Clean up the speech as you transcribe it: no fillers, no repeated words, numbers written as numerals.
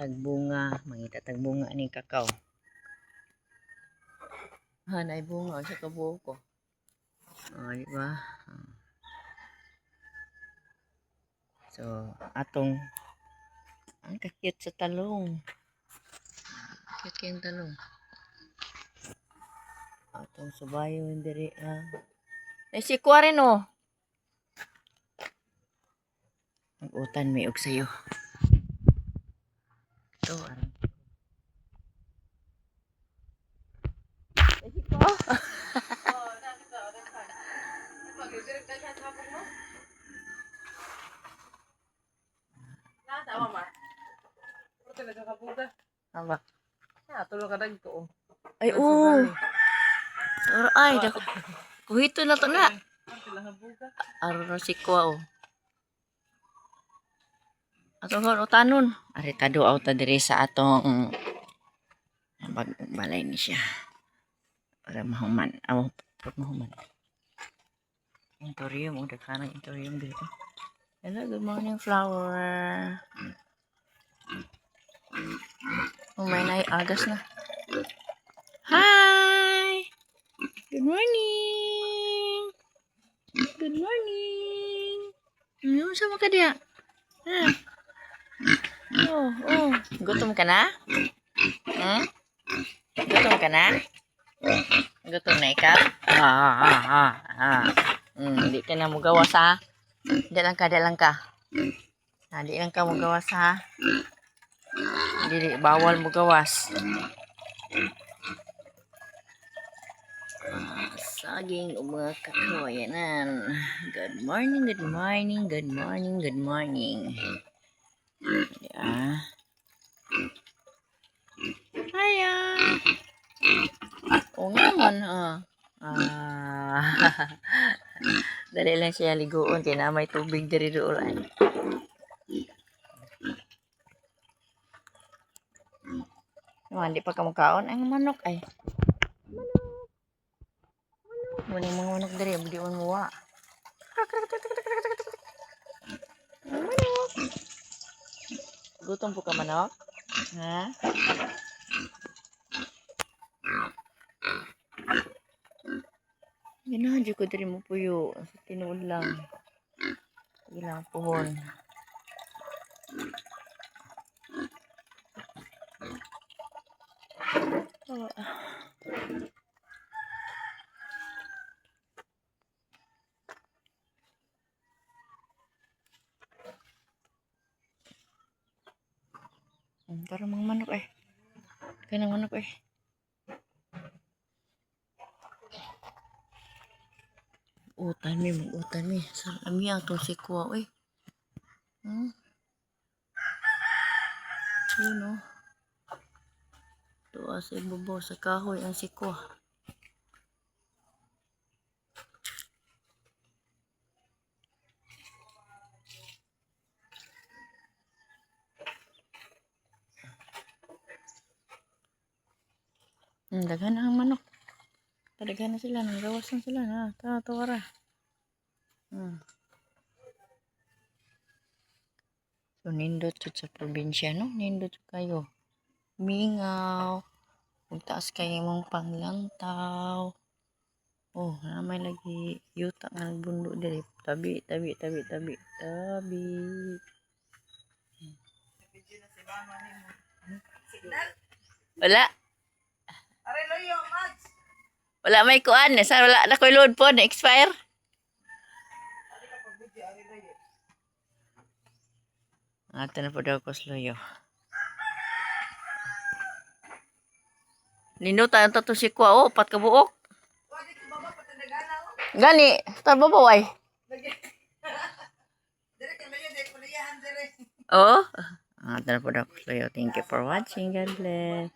tagbunga, mangita tagbunga ni kakao. Hanay bunga sa kabuo ko. Di ba? So, atong ang kakit sa talong. Kakit kayong talong. Atong subayo diri ay si Kwa rin oh. Mag-utan may og sayo. Ito aran. Ay si Kwa. Aba. Tulog ka dagko. Ay oo. Ay dako. Kuhito na to na. Aron si Kwa oh. Atong utanon. Ari tado ta diri sa atong balay ni siya. Para mahuman. Para mahuman. Intorium, udah kanang intorium dito. Hello, good morning flower. Oh, may naiagas na. Hi! Good morning! Good morning! Ano sama ka diya? Oh. Gutom ka na? Gutom ka na? Gutom na ikaw? Hindi ka na mo gawas ha? Di lang ka. Di lang ka mo gawas ha? Hindi, bawal mo gawas. Saging mga kakawayanan. Good morning. Hiya. Oo naman dali lang siya ligoon kaya na may tubig diri doon. Hindi pa ka magkaon ang manok ay. Manok. Mga manok diri, di man muwa. Manok. Gutom po ka manok? Ha? Ginadyo ko diri mo puyo. Tinuod lang. Ilang puhon. Parang mga manok eh. Kanang manok eh. Utan mi. Sa ami atong si Kwa eh. Yun oh. Tuwa sa ibabaw sa kahoy ang si Kwa. Daghan ang manok. Daghan na sila. Nanggawasan sila na. Tawara. So, nindot sa probinsya, no? Nindot kayo. Mingaw. Magtaas kayo mong panglantaw. Oh, namay lagi yuta nga nagbundo diri. Tabi. Wala. Are loyo, Mads. Wala may kuan. Sa wala na ko'y load po. Na-expire. Ito na po daw ko sloyo. Ninuta ang tato si Kwa. Oh, pat kabuok. Gani. Tarbabaway. Oh. Ito na po daw ko sloyo. Thank you for watching. God bless.